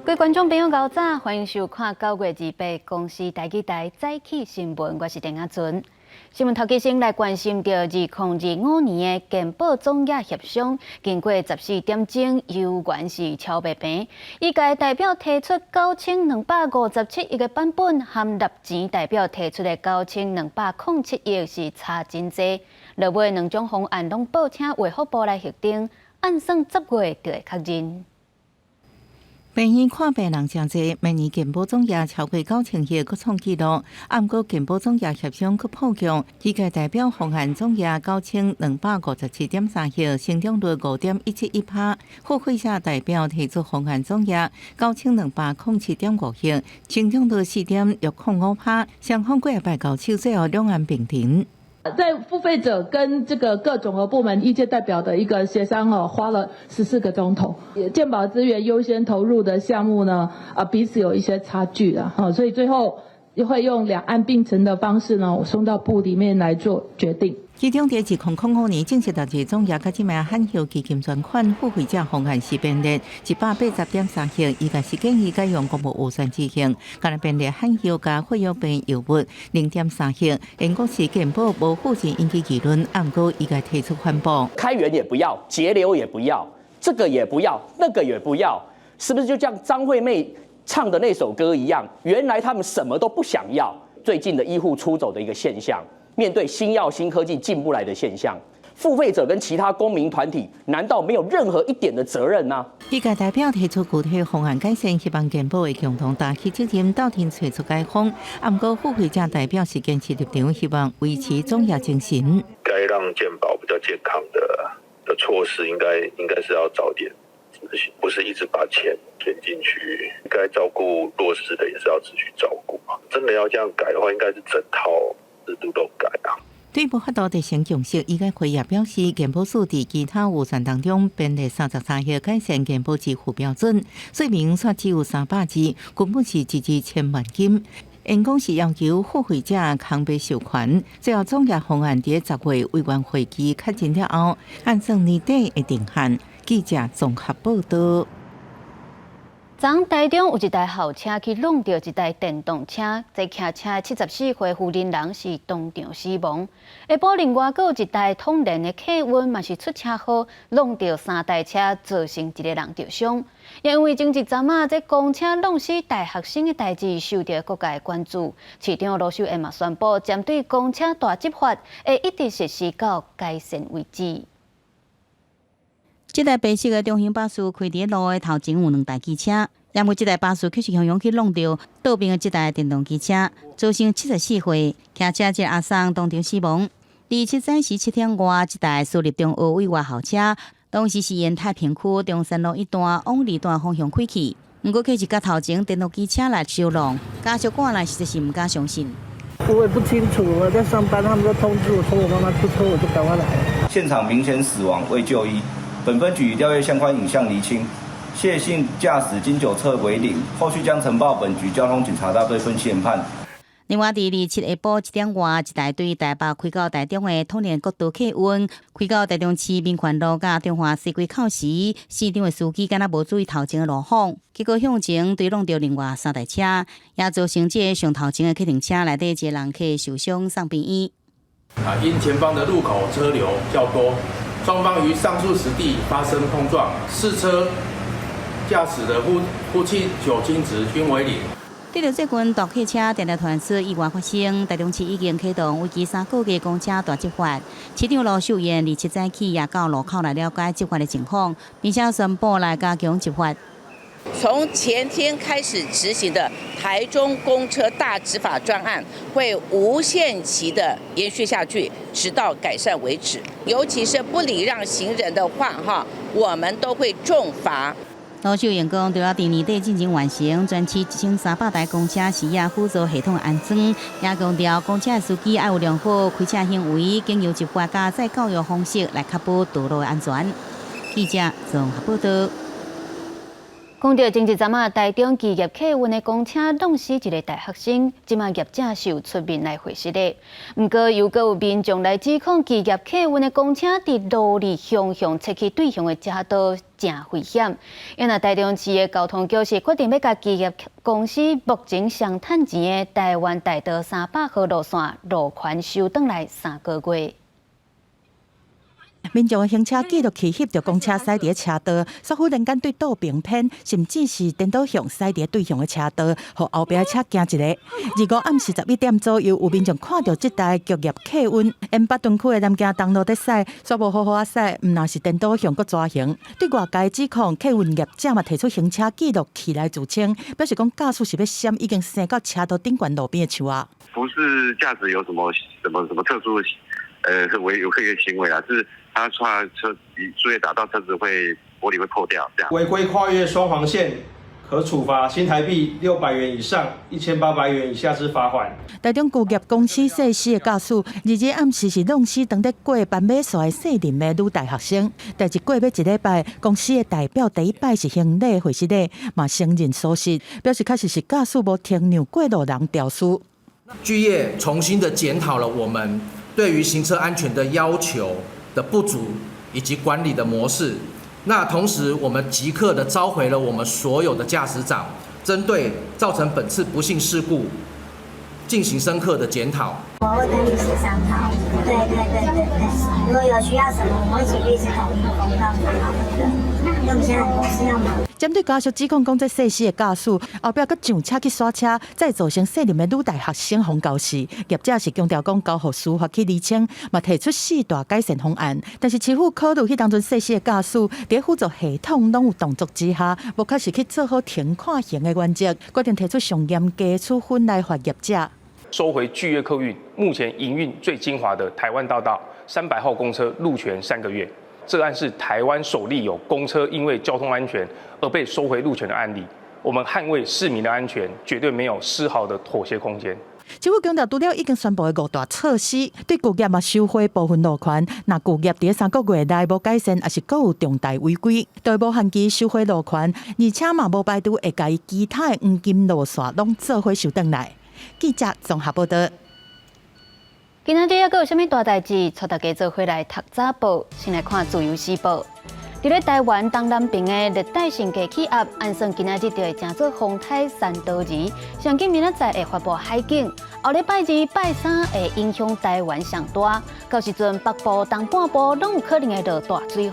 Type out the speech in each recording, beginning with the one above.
各位观众朋友，早早，欢迎收看9月28公司台记台早起新闻，我是陈雅纯。新闻头期先来关心到2025年的健保总额协商，经过14点钟，由原是超白平，医界代表提出9257亿的版本，和立钱代表提出的9207亿是差真多。落尾两种方案拢报请卫福部来核定，按算10月就会确认。病院看病人真多，明年健保总额超过9000亿，搁创纪录。按过健保总额协商搁破强，医界代表方案总额9257.3亿，成长率5.171%。付费者代表提出方案总额9207.5亿，成长率4.605%。双方过拜交手，最后两岸平停。在付费者跟这个各总和部门医界代表的一个协商花了14个钟头。健保资源优先投入的项目呢，彼此有一些差距了，所以最后会用两岸并存的方式呢，我送到部里面来做决定。其中在2005年正式达成总额，甲即卖罕有基金专款付费者方案是编列180.3亿，伊个是建议改用公务预算执行，甲来编列罕有加费用病药物0.3亿，因国是健保无负责引起议论，按过伊个提出反驳。开源也不要，节流也不要，这个也不要，那个也不要，是不是就像张惠妹唱的那首歌一样？原来他们什么都不想要。最近的医护出走的一个现象。面对新药、新科技进不来的现象，付费者跟其他公民团体难道没有任何一点的责任吗？医界代表提出具体方案改善，希望健保会共同担起责任，斗阵找出解方。不过付费者代表是坚持立场，希望维持总额精神。该让健保比较健康的措施，应该是要早点执行，不是一直把钱捐进去。该照顾弱势的也是要持续照顾嘛。真的要这样改的话，应该是整套制度都改啊。对无法度提升共识，医界会也表示，健保署伫其他预算当中编列33亿改善健保支付标准，说明却只有300字，根本是一字千万金。因讲是要求付费者康白授权，最后总额方案伫10月委员会期确认了后，按算年底会定案。记者综合报道。昨台中有一台校车去弄到一台电动车，在骑车74岁妇人人是当场死亡。下晡另外阁有一台通联的客运嘛是出车祸，弄到3台车，造成一个人受伤。因为前一阵这公车弄死大学生的代志受到各界关注，市长罗秀燕嘛宣布，针对公车大执法会一直实施到改善为止。这台白色的中型巴士开伫路的头前有2台机车，因为这台巴士确实向阳去弄到道边的这台电动机车，造成74岁骑车一阿桑当场死亡。27早时7点外，这台私立中学委外校车，当时是沿太平区中山路一段往2段方向开去，不过却是甲头前电动机车来相撞，家属赶来实在是唔敢相信。我也不清楚，我在上班，他们就通知我说我妈妈出车，我就赶快来了。现场明显死亡，未就医。本分局已调阅相关影像厘清，谢姓驾驶经酒测为0，后续将呈报本局交通警察大队分析研判。另外，第27下晡1点外，一台对台北开到台中的通联国道客运，开到台中市民权路甲中华西街口时，市场的司机敢若无注意头前的路况，结果向前对撞到另外3台车，也造成这个上头前的客停车内底一个人客受伤送病院。因前方的路口车流较多。双方于上述时地发生碰撞，试车驾驶的呼气酒精值均为0。对着这群大客车电力团车意外发生，台中市已经启动为期3个月公车大执法。市长罗秀燕27早起也到路口来了解执法的情况，并且宣布来加强执法。从前天开始执行的台中公车大执法专案会无限期的延续下去，直到改善为止。尤其是不礼让行人的话，我们都会重罚。罗秀燕讲，就要在年底进行完成全市1300台公车视野辅助系统安装，也强调公车司机要有良好开车行为，经由执法加再教育方式来确保道路的安全。记者综合报道。讲到前一阵啊，台中企业客运的公车弄死一个大学生，即马业者是有出面来回释的。不过又搁有民众来指控企业客运的公车伫路里向切去对向的车道，真危险。因为台中市的交通局是决定要甲企业公司目前上趁钱的台湾大道300号路线路权收转来3个月。民众的行车记录器翕到公车驶伫车道，煞忽然间对倒并偏，甚至是颠倒向驶伫对向的车道，互后壁的车行一个。25暗时11点左右，有民众看到这台局业客运沿北屯区的南京东路在驶，煞无好好啊驶，毋若是颠倒向搁抓行。对外界指控客运业者嘛提出行车记录器来自称，表示讲驾驶是要闪已经升到车道顶悬路边的树啊。不是驾驶有什么特殊的违规的行为啊，是他跨车树叶打到车子玻璃会破掉，这样违规跨越双黄线，可处罚新台币600元以上1800元以下之罚款。台中工业公司涉事的驾驶，日暗时是弄死当在过斑马线的细林的女大学生。但是过要一礼拜，公司的代表第一摆是行礼回失礼，嘛承认疏失，表示确实是驾驶无停让过路人肇事。剧业重新的检讨了我们对于行车安全的要求的不足以及管理的模式。那同时，我们即刻的召回了我们所有的驾驶长，针对造成本次不幸事故进行深刻的检讨。我会跟律师商讨，对。如果有需要什么，我会请律师统一公告就好了。因为我们现在很多事要忙。针对家属指控讲，这涉事的驾驶后壁佮上车去刷车，再造成涉林的女大学生洪肇事。业者是强调讲交予司法去厘清，嘛提出4大改善方案。但是市府考虑迄当阵涉事的驾驶伫辅助系统拢有动作之下，无确实去做好停看行的原则，决定提出上严格处分来罚业者。收回巨业客运目前营运最精华的台湾大道300号公车路权3个月。这案是台湾首例有公车因为交通安全而被收回路权的案例。我们捍卫市民的安全，绝对没有丝毫的妥协空间。政府强调，除了已经宣布的5大措施，对企业嘛收回部分路权。那企业伫3个月内无改善，也是各有重大违规，都无限期收回路权，而且嘛无排除会甲伊其他的黄金路线拢做回收转来。记者综合报道。今仔日还有啥物大代志？带大家做回来读早报，先来看自由时报。伫咧台湾东南边的热带性低气压，按算今仔日就会乘做风台3刀二，上紧明仔载会发布海警。后礼拜2、拜3会影响台湾上大，到时阵北部、东半部拢有可能会落大水雨。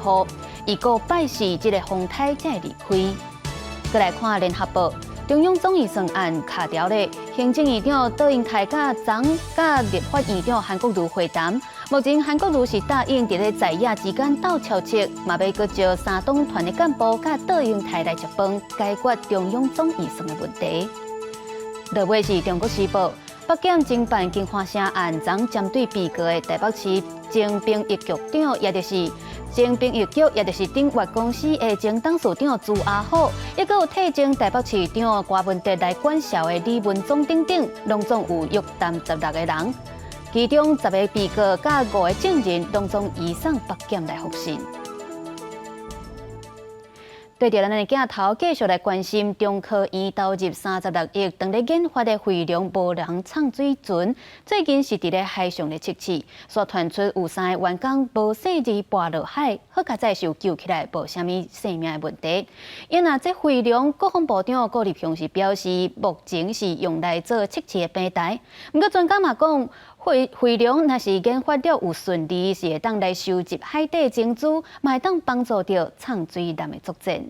预告拜4这个风台才会离开。再来看联合报。中央总预算案卡条咧，行政院长倒应台甲昨甲立法院长韩国瑜会谈。目前韩国瑜是答应伫咧在野之间斗超车，嘛要搁招3党团的干部甲倒应台来食饭，解决中央总预算的问题。落尾是中国时报，北检侦办金华城案，昨针对被告的台北市前兵役局长，也就是前兵役局，也就是鼎越公司的前董事长朱阿虎，也搁有替前台北市长郭文哲来管辖的李文忠等等，拢总有约谈16个人，其中10个被告甲5个证人，拢总移送北检来复讯。对着咱的镜头，继续来关心中科院投入36亿，当咧研发的惠良无人畅水船，最近是伫咧海上咧测试，所传出有3个员工无细字滑落海，好佳在受救起来，无啥物生命的问题。因那这惠良国防部长顾立雄是表示，目前是用来做测试的平台。不过专家嘛讲，惠良若是研发了有顺利，是会当来收集海底证据，嘛会当帮助着畅水艦的作战。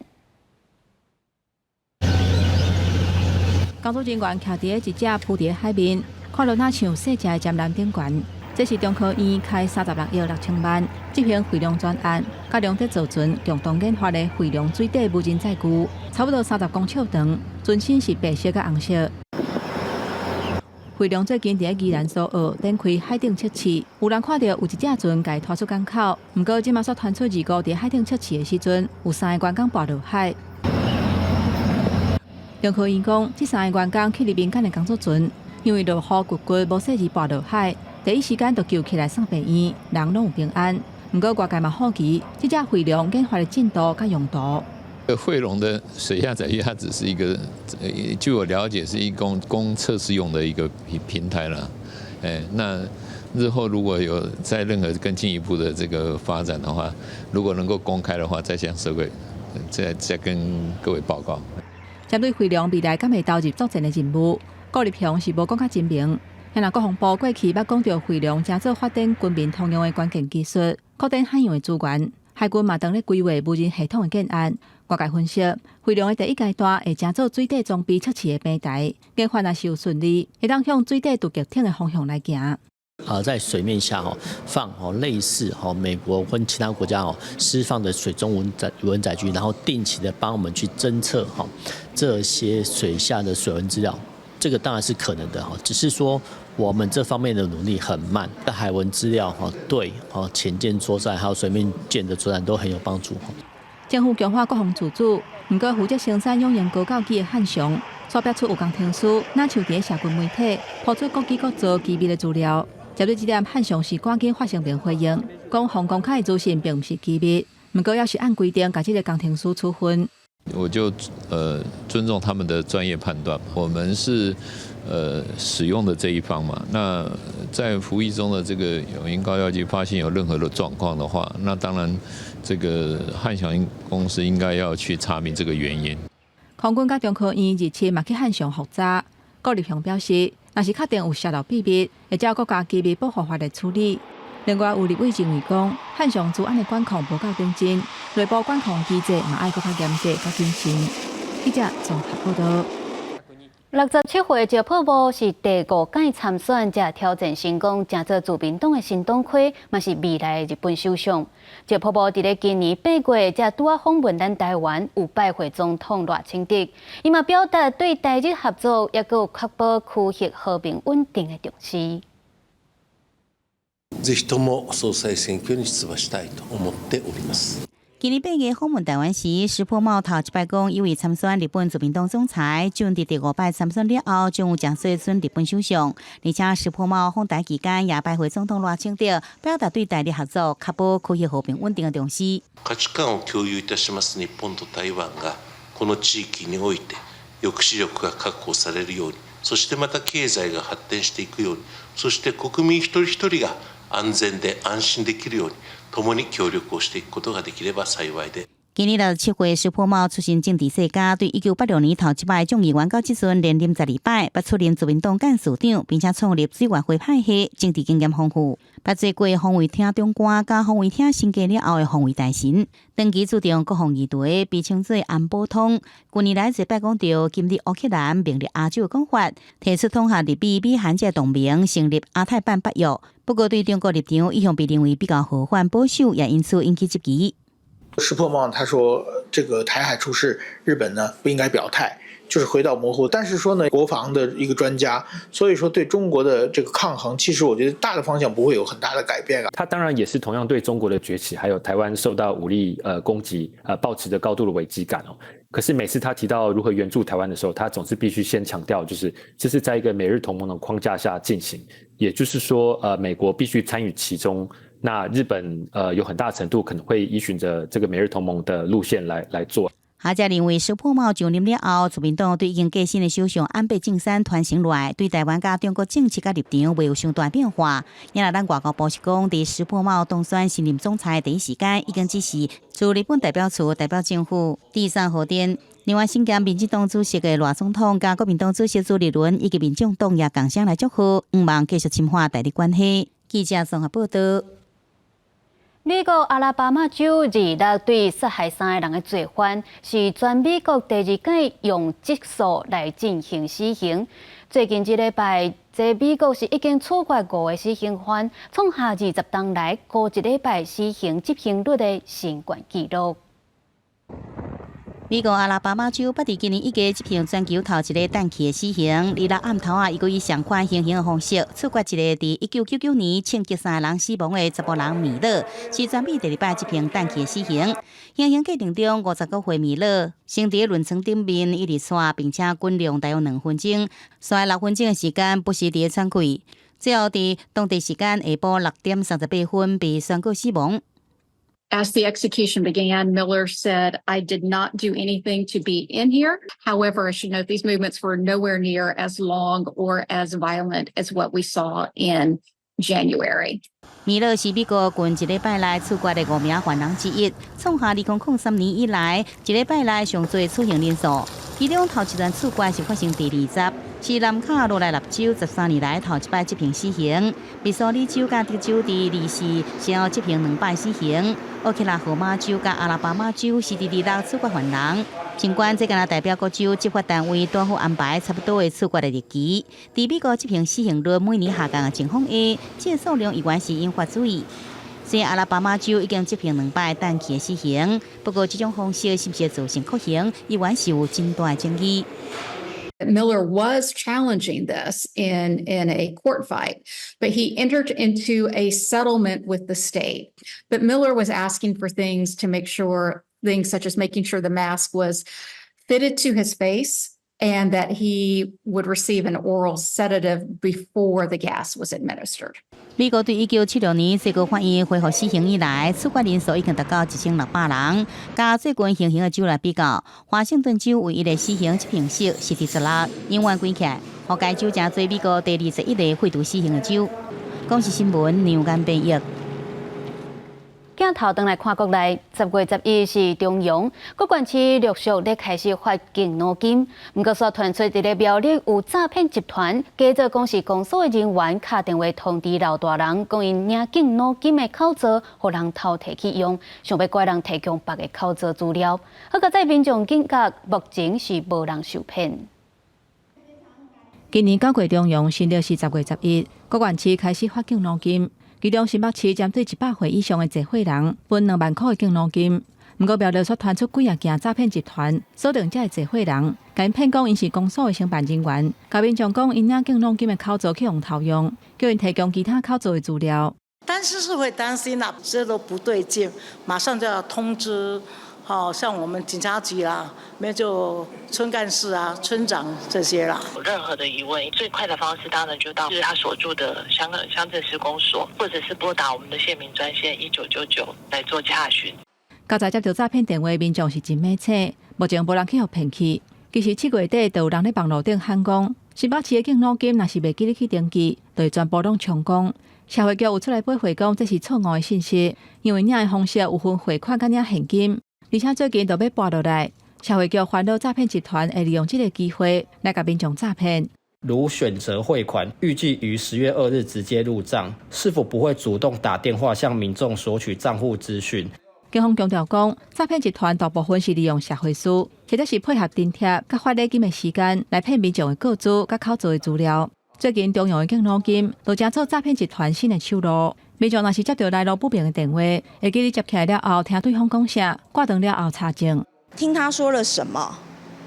工作人员徛伫一只浮伫海面，看落那像细只的江南顶悬。这是中科院开36亿6千万执行惠良专案，甲良德造船共同研发的惠良水底无人载具，差不多30公尺长，船身是白色甲红色。惠良最近伫宜兰苏澳展开海顶测试，有人看到有一只船甲拖出港口，不过即马所传出2个伫海顶测试的时阵，有3个员工滑落海。中科院讲，这3个员工去入民间的工作船，因为落雨骨骨无细字滑落海，第一时间就救起来送病院，人拢有平安。不过外界嘛好奇，这只惠良研发的进度甲用途。汇龙的水下载具，它只是一个，据我了解是一供测试用的一个平台啦。那日后如果有在任何更进一步的这个发展的话，如果能够公开的话，再向社会再跟各位报告。针对汇龙未来敢会投入作战的任务，顾立雄是无讲较真明。现在国防部过去捌讲到汇龙正做发展军民通用的关键技术，扩展海洋的资源。海军嘛当咧规划无人系统的建案。外界分析，汇龙的第一阶段会正做水底装备测试的平台，研发若是有顺利，会当向水底突击艇的方向来行。在水面下放类似美国跟其他国家释放的水中文载具，然后定期的帮我们去侦测这些水下的水文资料，这个当然是可能的只是说我们这方面的努力很慢。海文资料对潜舰作战还有水面舰的作战都很有帮助。政府强化国防自主，不过负责生产用型高教机的汉翔，所标出有工程师，那像伫社群媒体抛出各机各做机密的资料。针对这点，汉翔是赶紧发声明回应，讲航公开的资讯并不是机密，不过要是按规定把这个工程师处分。我就尊重他们的专业判断，我们是使用的这一方嘛。那在服役中的这个永音高教机发现有任何的状况的话，那当然这个汉翔公司应该要去查明这个原因。空军甲中科院日前嘛去汉翔复查，顾立雄表示，若是确定有泄露秘密，会照国家机密保护法来处理。另外，有立委认为讲，汉翔治安的管控无够认真，内部管控机制嘛爱搁较严格、较谨慎。记者综合报道。67岁赵泡沫是第5届参选，才挑战成功，成做自民党的新党魁，嘛是未来的日本首相。赵泡沫伫咧今年8月才拄啊访问咱台湾，有拜会总统赖清德，伊嘛表达对台日合作，也有确保区域和平稳定的重視。ぜひとも総裁選挙に出馬したいと思っております。今年8月访问台湾时，石破茂头一摆讲，因为参选日本自民党总裁，就伫第5摆参选了后，将有正式选日本首相。而且石破茂访台期间也拜会总统赖清德，表達對台日合作、確保區域和平穩定嘅重視。価値観を共有いたします日本と台湾がこの地域において抑止力が確保されるように、そしてまた経済が発展していくように、そして国民一人一人が安全で安心できるように。共に協力をしていくことができれば幸いで。今年67歲，石破茂出身政治世家，對1986年頭一擺眾議員到即陣連任12擺，不出任自民黨幹事長，並且創立水源會派系，政治經驗豐富。捌做過防衛廳長官，加防衛廳升格了後的防衛大臣，長期主張國防議題，被稱作安保通。近年來，一擺講到今日烏克蘭明日亞洲的講法，提出統合日美美韓這同盟，成立亞太辦北約。不過對中國立場一向被認為比較和緩保守，也因此引起質疑。石破茂他说，这个台海出事，日本呢不应该表态，就是回到模糊。但是说呢，国防的一个专家，所以说对中国的这个抗衡，其实我觉得大的方向不会有很大的改变啊。他当然也是同样对中国的崛起，还有台湾受到武力攻击，抱持着高度的危机感哦。可是每次他提到如何援助台湾的时候，他总是必须先强调，就是这是在一个美日同盟的框架下进行，也就是说，美国必须参与其中。那日本有很大程度可能会依循着这个美日同盟的路线来做。学者認為石破茂上任了後，自民黨對已經過身的首相安倍晉三傳承來，對台灣甲中國政治甲立場未有相大變化。因為咱外交部是講，佇石破茂當選新任總裁第一時間，已經指示駐日本代表處代表政府第3號電。另外，身兼民進黨主席的賴總統甲國民黨主席朱立倫以及民眾黨也共相來祝賀，毋望繼續深化台日關係。記者綜合報道。美國阿拉巴馬州26對殺害3個人的罪犯，是全美國第2屆用激素來進行死刑。最近一禮拜，在美國是已經處決5個死刑犯，創下20年來過一禮拜死刑執行率的新高紀錄。美國阿拉巴馬州捌佇今年1月執行全球頭一個短期的死刑，26暗頭啊，伊佫以上款行刑的方式處決一個佇1999年槍擊3個人死亡的查甫人米勒，是全美第2擺執行短期的死刑。行刑過程中，59歲米勒先佇輪床頂面一直刷，並且滾量大約2分鐘，刷6分鐘的時間不時佇喘氣，最後佇當地時間下晡6點38分被宣告死亡。As the execution began, Miller said, "I did not do anything to be in here. However, I should note these movements were nowhere near as long or as violent as what we saw in January." 米勒是美国近一礼拜来处决的5名犯人之一，创下2003年以来一礼拜来上最处刑人数。其中头一段处决是发生第20，是南卡罗来纳州13年来头一摆执行死刑。密苏里州甲德州第24先后执行2摆死刑。奥克拉荷马州甲阿拉巴马州是第26处决犯人。尽管这敢代表各州执法单位多好安排差不多的处决的日期，在美国执行死刑率每年下降的情况下，这数量依然是引发注意。虽然阿拉巴马州已经执行2摆短期的死刑，不过这种方式是不是造成酷刑，依然是有真大的争议。Miller was challenging this in a court fight, but he entered into a settlement with the state. But Miller was asking for things to make sure, things such as making sure the mask was fitted to his face and that he would receive an oral sedative before the gas was administered. 美国对1976年最高法院恢复死刑以来，处决人数已经达到1600人。甲最近行刑的州来比较，华盛顿州唯一的死刑执行数是第16，永远关起来，互该州正做美国第21个废除死刑的州。公视新闻杨眼编译。镜头转来看国内，10月11日是中央各县市陆续咧开始发敬老金，不过所传出伫咧苗栗有诈骗集团，假造公司公所的人员打电话通知老大人，讲因领敬老金的口罩，互人偷摕去用，想要怪人提供别个口罩资料。好在民众警觉，目前是无人受骗。今年9月中央，新历是10月11日，各县市开始发敬老金。其中新北市针对100岁以上的集会人分2万块的敬老金，不过苗栗所传出几啊件诈骗集团锁定这集会人，甲因骗讲因是公所的承办人员，甲民众讲因领敬老金的口罩去用偷用，叫因提供其他口罩的资料。但是会担心啊，这都不对劲，马上就要通知。像我们警察局啦，没就村干事啊、村长这些啦。有任何的疑问，最快的方式当然就到他所住的乡镇市公所，或者是拨打我们的县民专线1999来做洽询。刚才接到诈骗电话，民众是真买车，目前无人去互骗去。其实7月底就有人咧网络顶喊讲，新北市的敬老金若是袂记得去登记，就会全部拢充公。社会局有出来驳回讲，这是错误的信息，因为领的方式有分汇款甲领现金。而且最近就要拨落来，社会局烦恼诈骗集团会利用这个机会来甲民众诈骗。如选择汇款，预计于10月2日直接入账，是否不会主动打电话向民众索取账户资讯？警方强调讲，诈骗集团大部分是利用社会事，或者是配合津贴甲发礼金的时间来骗民众的个资甲口罩的资料。最近中央的敬老金都成做诈骗集团新的手路。民众若是接到来路不明的电话，会记得接起来了后，听对方讲啥，挂断了后查证。听他说了什么，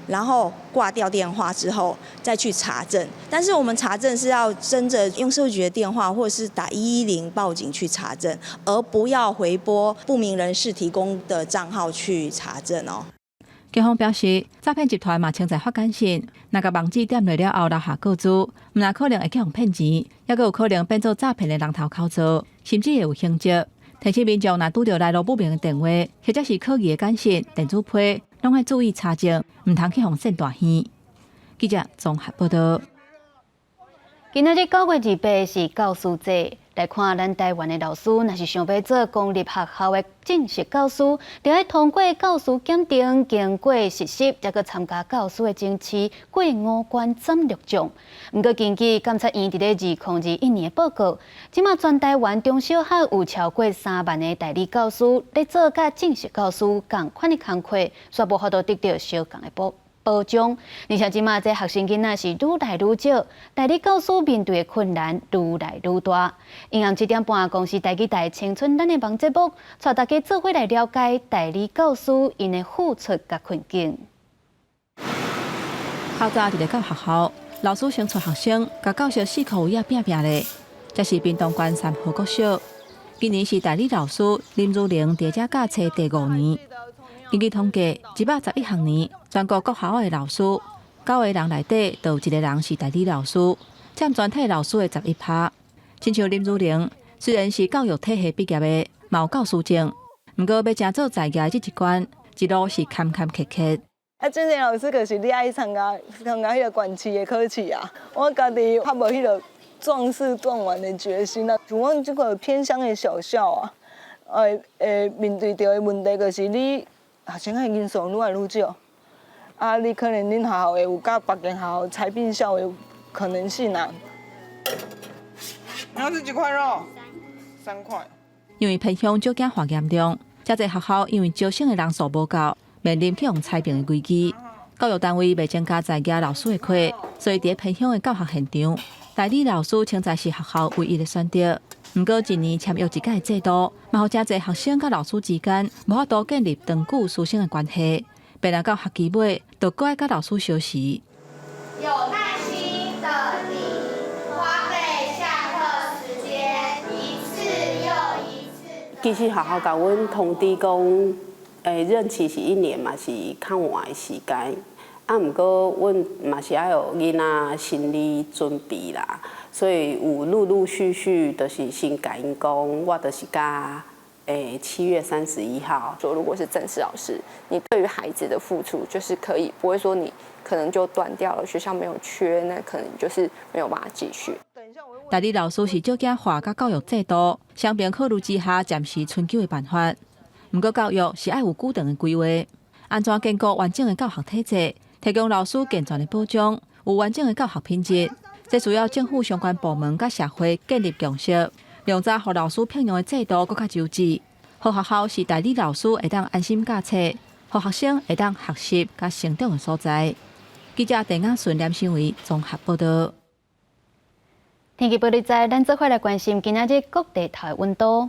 然后挂掉电话之后再去查证。但是我们查证是要真的用社会局的电话，或者是打110报警去查证，而不要回拨不明人士提供的账号去查证哦。警方表示，诈骗集团嘛正在发简讯，若甲网址点落了后留下个资，毋但可能会去互骗钱，也阁有可能变做诈骗的人头口罩，甚至会有刑责。提醒民众若拄到来路不明的电话，或者是可疑的简讯、电子批，拢要注意查证，毋通去互骗大耳。记者综合报道。今仔日9月28是教师节。来看咱台湾的老师，若是想要做公立学校的正式教师，就要通过教师检定，经过实习，才去参加教师的证书，过5关斩6将。不过，根据监察院伫咧2021年的报告，即马全台湾中小学有超过3万个代理教师，咧做甲正式教师同款的工课，却无法度得到相同的保障，而且即马这学生囡仔是愈来愈少，代理教师面对的困难愈来愈大。因向7点半公司台记台青春咱的网节目，带大家做伙来了解代理教师因的付出甲困境。较早伫咧教学校，老师先带学生甲教室4课位拼拼咧，这是屏东县3号国小。今年是代理老师林如玲伫遮教册第5年。根据统计，111学年全国国校的老师，9个人内底就有1个人是代理老师，占全体老师的11%。亲像林如玲，虽然是教育体系毕业的，嘛有教师证，不过要真做在家这一关，一路是坎坎坷坷。真正老师就是你爱参加迄个管市的考试啊，我家己较无迄个壮士断腕的决心啊。像阮这个偏乡的小校啊，面对到的问题就是你学生的人数愈来愈少，啊，你可能恁学校会有甲别间学校裁并校的可能性啊。然后是几块肉？3块。因为偏乡少子化严重，遮侪学校因为招生的人数无够，面临去用裁并的危机。教育单位未增加在家老师的课，所以伫偏乡的教学现场，代理老师清才是学校唯一的选择。不过一年签约一届的制度，嘛互遮侪学生甲老师之间无法度建立长久师生的关系，变到到学期尾，就搁爱甲老师相时。有耐心的你，花费下课时间一次又一次。其实学校甲阮通知讲，任期是1年嘛，是较晚的时间。啊，毋过阮嘛是爱有囡仔心理准备啦，所以有陆续就是先甲因讲，我就是甲7月31号。说如果是正式老师，你对于孩子的付出就是可以，不会说你可能就断掉了，学校没有缺，那可能就是没有办法继续。代理老师是少子化甲教育制度双边考虑之下暂时存救的办法。不过教育是爱有固定的规划，安怎建构完整的教学体制？提供老师健全的保障，有完整的教学品质，这需要政府相关部门甲社会建立共识，量早予老师聘用的制度更较周知。好学校是代理老师会当安心教册，好学生会当学习甲成长的所在。记者陈雅顺、连新维综合报道。天气报道在，咱做伙来关心今仔日各地头的温度。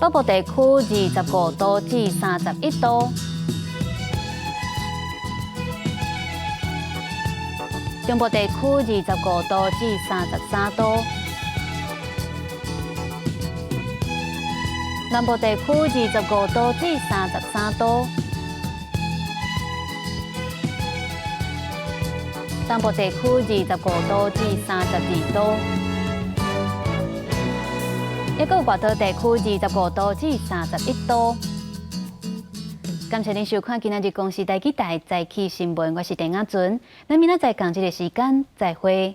北部地区25度至31度，中部地区25度至33度，南部地区25度至33度，东部地区25度至32度。一个外岛地区25度至31度。感谢您收看今日公视台记台早起新闻，我是陈雅纯，咱明仔载同一个时间再会。